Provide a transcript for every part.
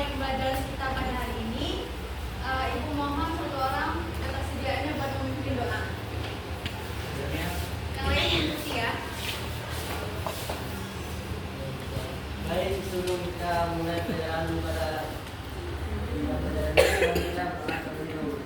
memulai pembelajaran kita pada hari ini, Ibu mohon satu orang ketersediaannya buat memimpin doa. Yang lain ikuti ya. Baik, sebelum kita mulai perjalanan pada pelajaran ini, kita akan doa dulu.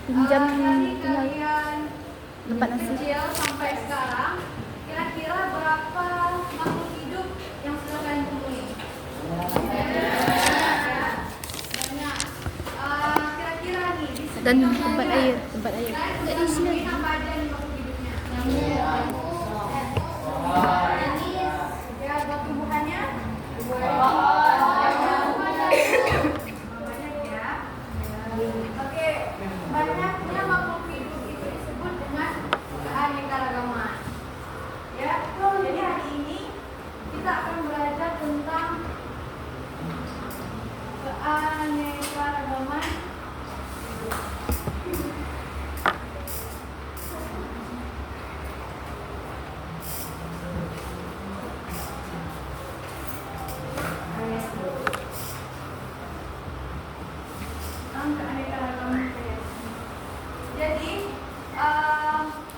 Pinjam tempat nasi. Kecil sampai sekarang, kira-kira berapa makhluk hidup yang sudah kalian temui? Banyak. Kira-kira nih di Dan tempat air. Jadi sini apa aja nih makhluk hidupnya? Ya, buat tumbuhannya? Oke, banyaknya makhluk hidup itu disebut dengan keanekaragaman. Ya, jadi hari ini kita akan belajar tentang keanekaragaman. Jadi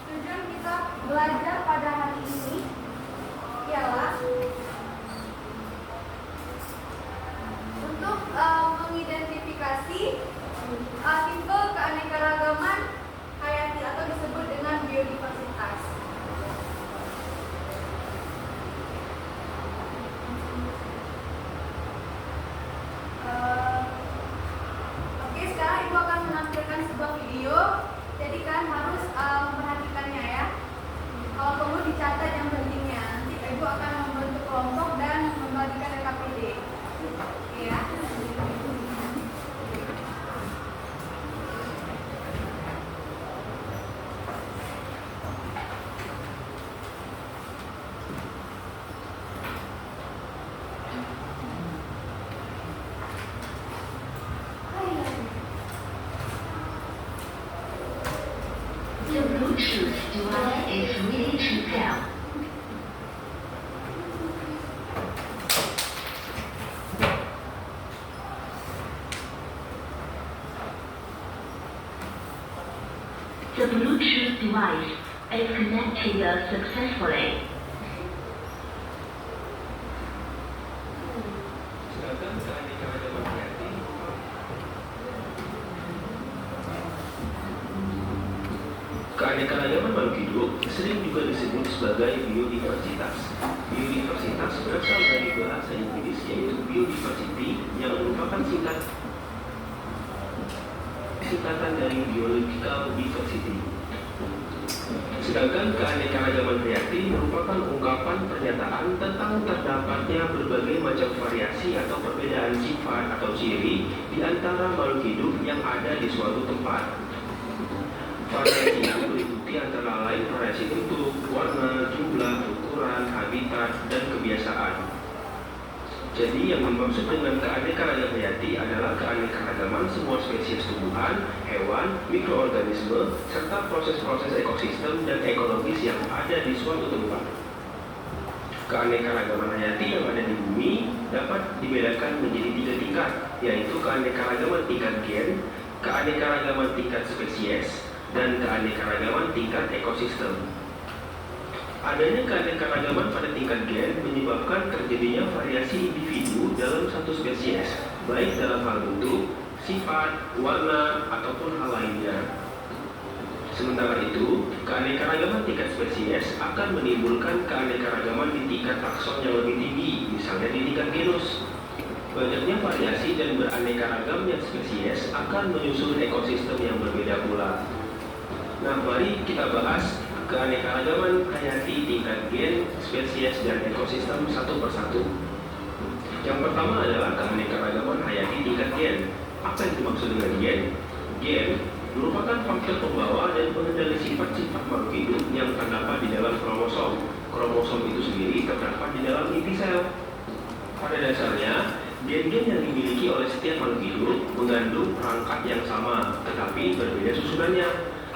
tujuan kita belajar pada hari ini ialah untuk mengidentifikasi tipe keanekaragaman hayati atau disebut dengan biodiversitas. Oke, sekarang Ibu akan menampilkan sebuah video. Jadi kan harus memperhatikannya ya. Kalau perlu dicatat yang pentingnya. Nanti Ibu akan membentuk kelompok dan membagikan RKPD. Oke ya. The Bluetooth device is ready to pair. The Bluetooth device is connected successfully. Keanekaragaman makhluk hidup sering juga disebut sebagai biodiversitas. Biodiversitas berasal dari bahasa Inggris yaitu biodiversity yang merupakan singkatan dari biological diversity. Sedangkan keanekaragaman hayati merupakan ungkapan pernyataan tentang terdapatnya berbagai macam variasi atau perbedaan sifat atau ciri di antara makhluk hidup yang ada di suatu tempat. Variasi itu meliputi antara lain variasi bentuk, warna, jumlah, ukuran, habitat, habitat, dan kebiasaan. Jadi yang dimaksud dengan keanekaragaman hayati adalah keanekaragaman semua spesies tumbuhan, hewan, mikroorganisme, serta proses-proses ekosistem dan ekologis yang ada di suatu tempat. Keanekaragaman hayati yang ada di bumi dapat dibedakan menjadi 3 tingkat, yaitu keanekaragaman tingkat gen, keanekaragaman tingkat spesies, dan keanekaragaman tingkat ekosistem. Adanya keanekaragaman pada tingkat gen menyebabkan terjadinya variasi individu dalam satu spesies, baik dalam hal bentuk, sifat, warna, ataupun hal lainnya. Sementara itu, keanekaragaman tingkat spesies akan menimbulkan keanekaragaman di tingkat takson yang lebih tinggi, misalnya di tingkat genus. Banyaknya variasi dan beraneka-ragamnya spesies akan menyusun ekosistem yang berbeda pula. Nah, mari kita bahas keanekaragaman hayati tingkat gen, spesies, dan ekosistem satu persatu. Yang pertama adalah keanekaragaman hayati tingkat gen. Apa yang dimaksud dengan gen? Gen merupakan faktor pembawa dan pengendali sifat-sifat makhluk hidup yang terdapat di dalam kromosom. Kromosom itu sendiri terdapat di dalam inti sel. Pada dasarnya, gen-gen yang dimiliki oleh setiap makhluk hidup mengandung perangkat yang sama, tetapi berbeda susunannya.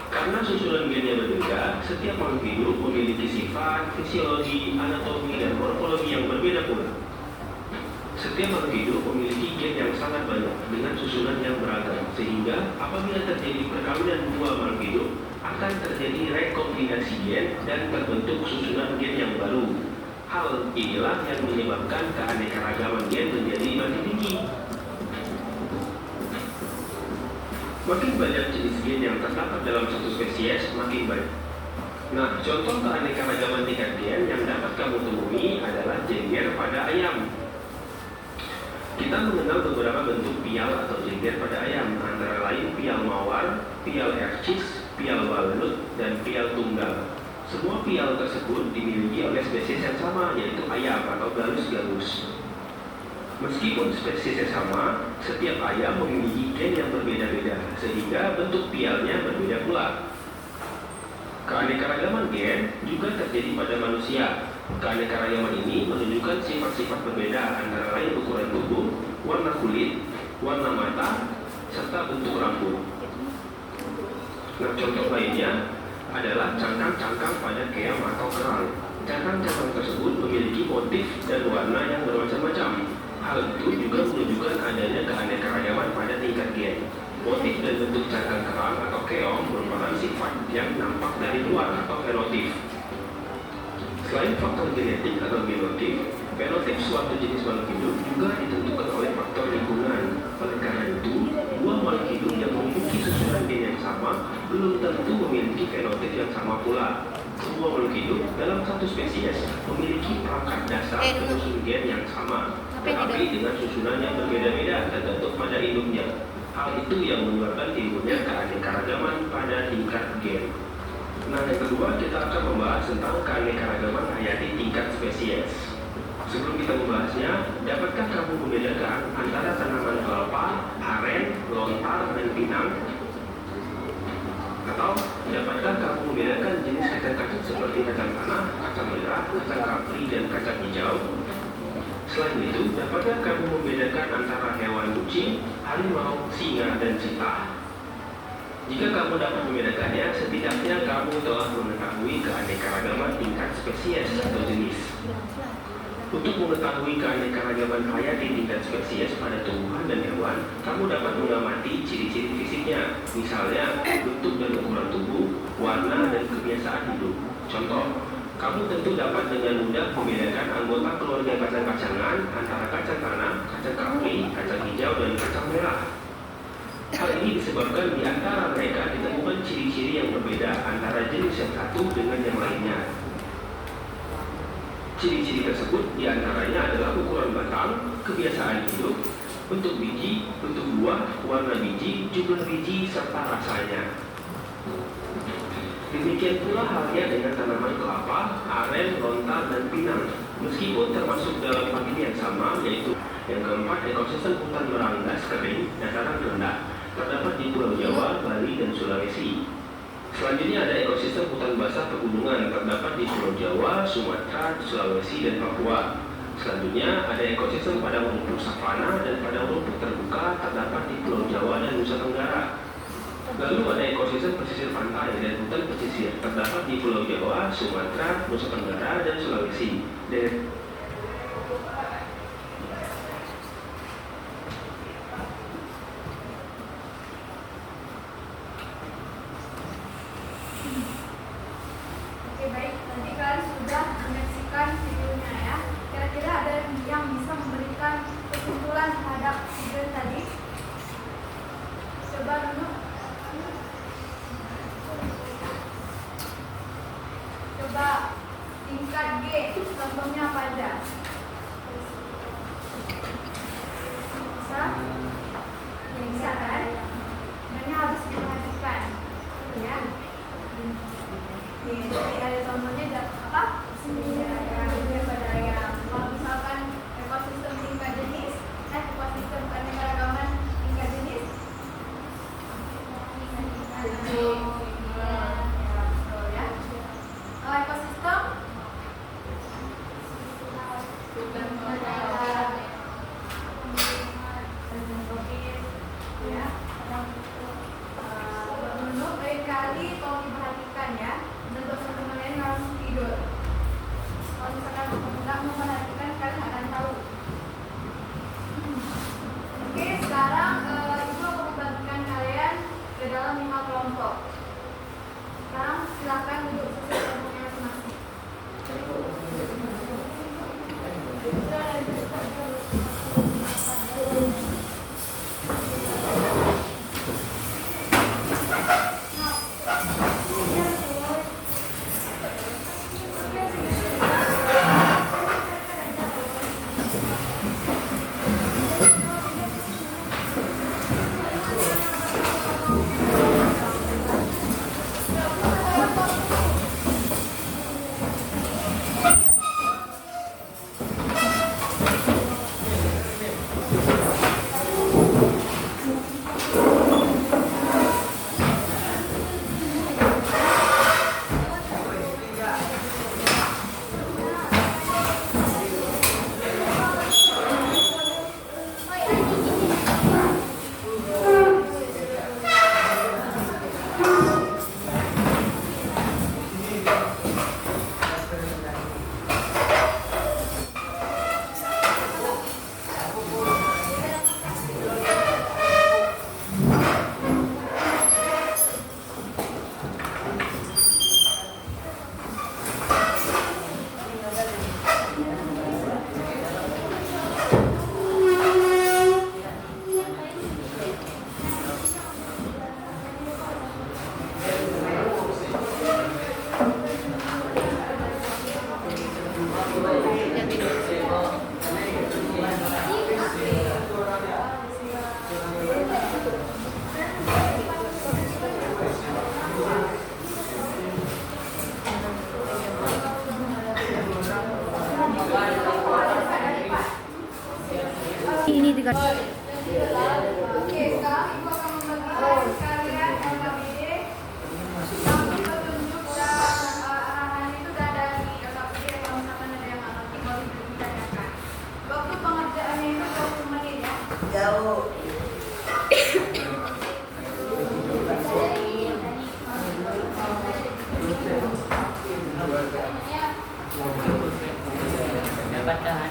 Karena susunan gennya berbeda, setiap makhluk hidup memiliki sifat, fisiologi, anatomi, dan morfologi yang berbeda pula. Setiap makhluk hidup memiliki gen yang sangat banyak dengan susunan yang beragam, sehingga apabila terjadi perkawinan dua makhluk hidup, akan terjadi rekombinasi gen dan terbentuk susunan gen yang baru. Hal inilah yang menyebabkan keanekaragaman gen menjadi makin tinggi. Makin banyak jenis gen yang terdapat dalam satu spesies, makin baik. Nah, contoh keanekaragaman tingkat gen yang dapat kamu temui adalah jengger pada ayam. Kita mengenal beberapa bentuk pial atau jengger pada ayam, antara lain pial mawar, pial ercis, pial balut, dan pial tunggal. Semua pial tersebut dimiliki oleh spesies yang sama, yaitu ayam atau galus-galus. Meskipun spesiesnya sama, setiap ayam memiliki gen yang berbeda-beda, sehingga bentuk pialnya berbeda pula. Keanekaragaman gen juga terjadi pada manusia. Keanekaragaman ini menunjukkan sifat-sifat berbeda antara lain ukuran tubuh, warna kulit, warna mata, serta bentuk rambut. Nah, contoh lainnya adalah cangkang-cangkang pada keong atau kerang. Cangkang-cangkang tersebut memiliki motif dan warna yang bermacam-macam. Hal itu juga menunjukkan adanya keanekaragaman pada tingkat gen. Motif dan bentuk cangkang kerang atau keong merupakan sifat yang nampak dari luar atau fenotip. Selain faktor genetik atau genotip, fenotip suatu jenis makhluk hidup juga ditentukan oleh faktor lingkungan. Oleh karena itu, dua makhluk hidup yang memiliki susunan gen yang sama belum tentu memiliki fenotip yang sama pula. Semua makhluk hidup dalam satu spesies memiliki perangkat dasar penyusun gen yang sama, tetapi dengan susunan yang berbeda-beda tergantung pada induknya. Hal itu yang menyebabkan timbulnya keanekaragaman pada tingkat gen. Nah, yang kedua kita akan membahas tentang keanekaragaman hayati tingkat spesies. Sebelum kita membahasnya, dapatkah kamu membedakan antara tanaman kelapa, aren, lontar, dan pinang? Atau dapatkah kamu membedakan jenis kacang-kacang seperti kacang tanah, kacang merah, kacang kapri, dan kacang hijau? Selain itu, dapatkah kamu membedakan antara hewan kucing, harimau, singa, dan cheetah? Jika kamu dapat membedakannya, setidaknya kamu telah mengetahui keanekaragaman tingkat spesies atau jenis. Untuk mengetahui keanekaragaman hayati tingkat spesies pada tumbuhan dan hewan, kamu dapat mengamati ciri-ciri fisiknya, misalnya bentuk dan ukuran tubuh, warna, dan kebiasaan hidup. Contoh, kamu tentu dapat dengan mudah membedakan anggota keluarga kacang-kacangan antara kacang tanah, kacang kapri, kacang hijau, dan kacang merah. Hal ini disebabkan di antara mereka ditemukan ciri-ciri yang berbeda antara jenis yang satu dengan yang lainnya. Ciri-ciri tersebut diantaranya adalah ukuran batang, kebiasaan hidup, bentuk biji, bentuk buah, warna biji, jumlah biji, serta rasanya. Demikian pula halnya dengan tanaman kelapa, aren, lontar, dan pinang. Meskipun termasuk dalam famili yang sama, yaitu yang keempat, ekosistem hutan meranggas kering, dataran rendah, terdapat di Pulau Jawa, Bali, dan Sulawesi. Selanjutnya ada ekosistem hutan basah pegunungan terdapat di Pulau Jawa, Sumatera, Sulawesi, dan Papua. Selanjutnya ada ekosistem padang rumput savana dan padang rumput terbuka terdapat di Pulau Jawa dan Nusa Tenggara. Lalu ada ekosistem pesisir pantai dan hutan pesisir terdapat di Pulau Jawa, Sumatera, Nusa Tenggara, dan Sulawesi. Oke baik, nanti kalian sudah menyaksikan videonya ya. Kira-kira ada yang bisa memberikan kesimpulan terhadap video tadi? Coba dulu. Coba tingkat G, contohnya apa aja? Bisa? Ya, bisa kan? Sebenarnya harus diperhatikan, ya. Jadi ada contohnya apa? Budaya. Kalau misalkan ekosistem tingkat jenis, ekosistem keanekaragaman tingkat jenis. Ya. Kalau ekosistem ya. Menurut kali kalau diperhatikan ya, bentuk teman-teman ini harus tidur. Kalau misalkan nggak memperhatikan, kalian akan tahu. Oke, sekarang ibu akan membagikan kalian ke dalam 5 kelompok. Sekarang silakan duduk sesuai kelompoknya masing-masing. Ini juga Oke, sekarang ibu akan membagikan kalian LKPD. Yang petunjuk dan arahan itu udah ada di LKPD. Kalau misalkan ada yang nggak ngerti, boleh ditanyakan. Waktu pengerjaannya itu 20 menit ya. Jauh. Dapat kan?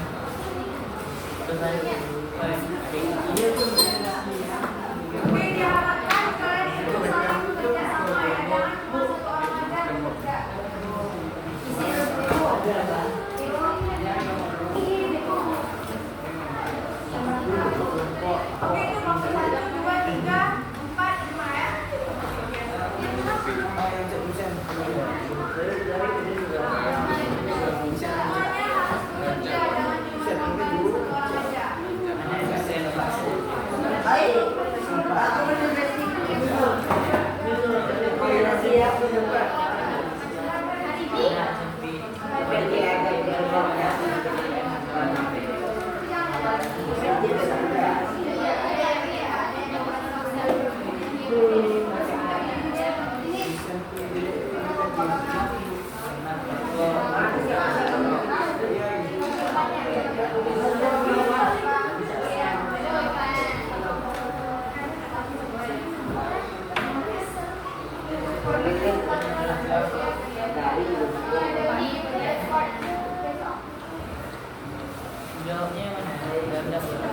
Oke, diharapkan kalian itu saling bekerja sama ya. Jangan cuma satu orang aja yang bekerja. Oke, itu maksud 1, 2, 3, 4, 5 ya. Semuanya harus bekerja, jangan cuma sampai satu orang aja. Jawabnya mana? Dalam.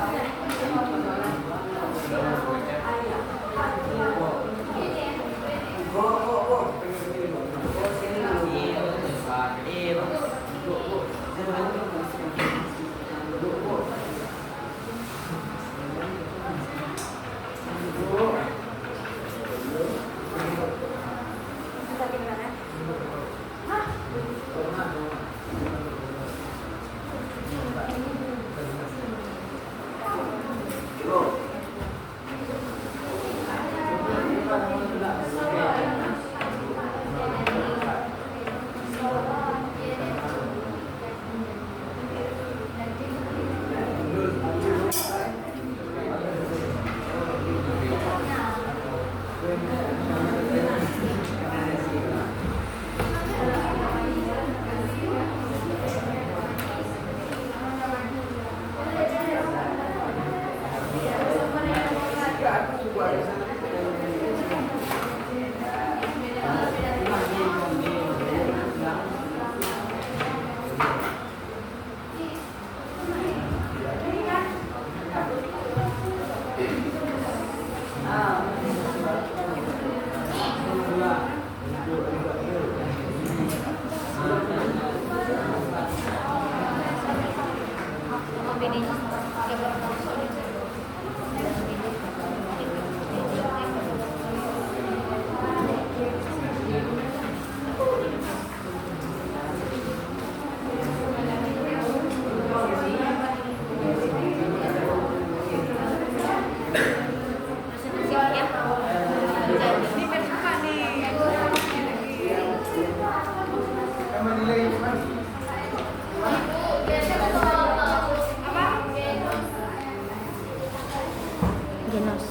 Genos.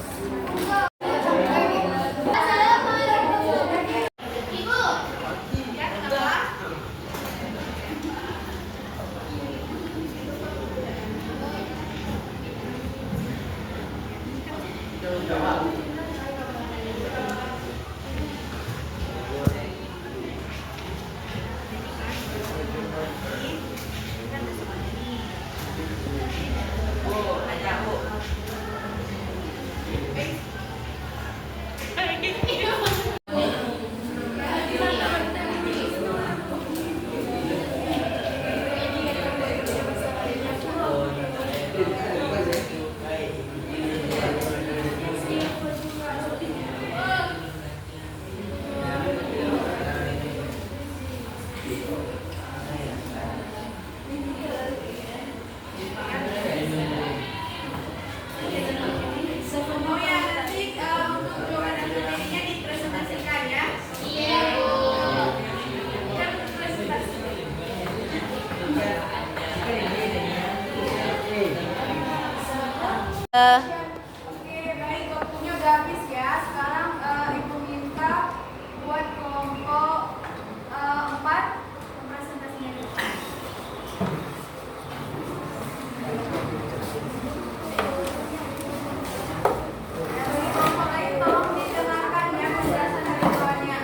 Oke, baik, waktunya udah habis ya. Sekarang Ibu minta buat kelompok 4 presentasinya. Dari kelompok lain tolong didengarkan ya penjelasan dari bawahnya.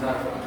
Faktor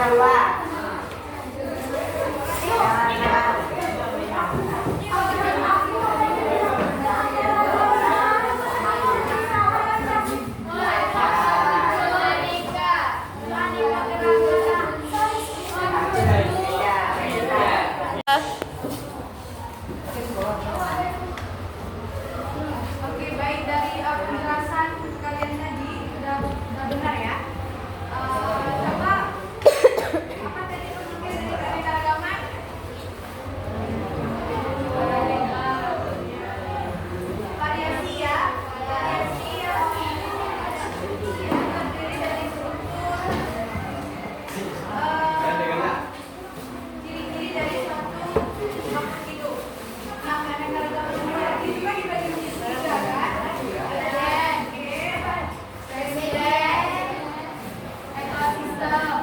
Oke, baik dari penjelasan kalian tadi sudah benar ya. Coba apa tadi bentuknya dari keanekaragaman? Variasi ya, variasi yang terdiri dari struktur, ciri-ciri dari suatu makhluk hidup. Nah, keanekaragaman variasi juga dibagi menjadi tiga kan? Presiden, ekosistem.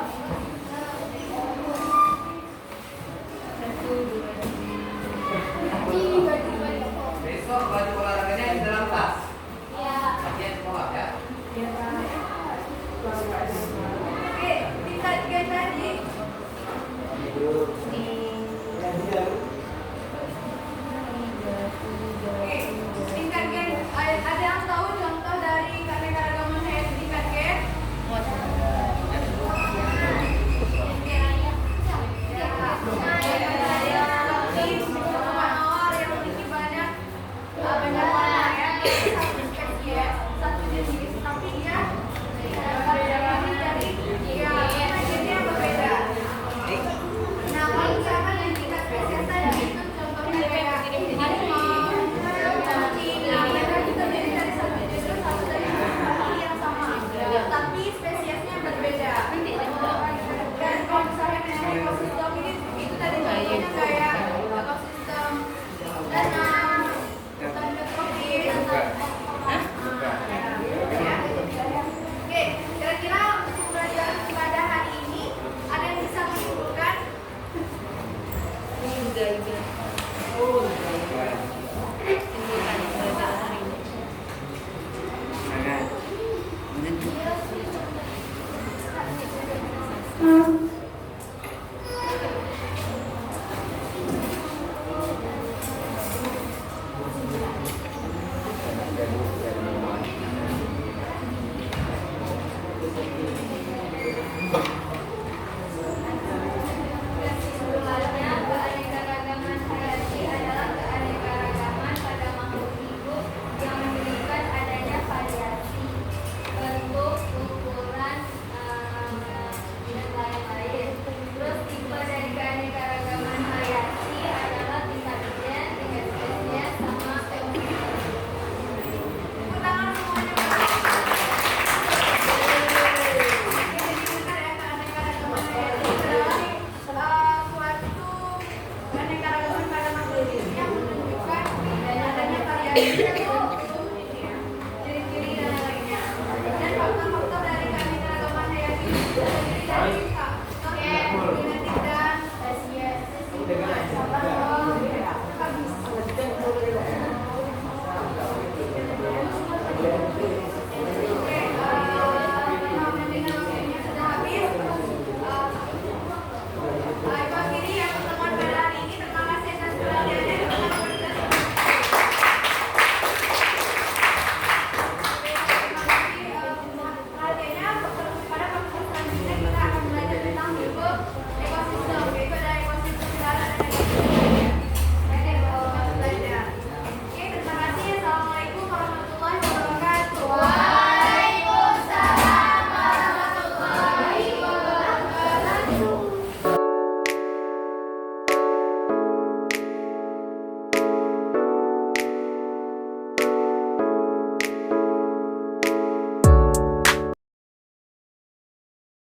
Besok baju olahraganya di dalam tas. Ya. Latihan sekolah ya. Oke, tingkat gen tadi. Oke, tingkat gen. Ada yang tahu contoh dari keanekaragaman hayati tingkat gen? Yang memiliki banyak warna ya, satu spesies, satu jenis, tapi dia terdiri dari jenis yang berbeda. Nah, kalau misalkan yang tingkat spesies tadi itu contohnya kayak harimau, cacing, mereka itu terdiri dari satu jenis, satu dari spesies yang sama, tapi spesiesnya berbeda. Dan kalau misalnya dengan ekosistem ini, itu tadi contohnya kayak ekosistem danau, hutan tropis. Oke, kira-kira untuk pembelajaran pada hari ini ada yang bisa menyimpulkan? Kesimpulannya, keanekaragaman hayati adalah keanekaragaman pada makhluk hidup yang memberikan adanya variasi bentuk, ukuran, dan lain-lain. Terus tipe dari keanekaragaman hayati adalah tingkat gen, tingkat spesies, sama ekosistem. Tepuk tangan semuanya. Jadi benar ya, keanekaragaman hayati adalah suatu keanekaragaman pada makhluk hidup yang menunjukkan adanya variasi bentuk, ciri-ciri dan lainnya. Dan faktor-faktor dari keanekaragaman hayati itu terdiri dari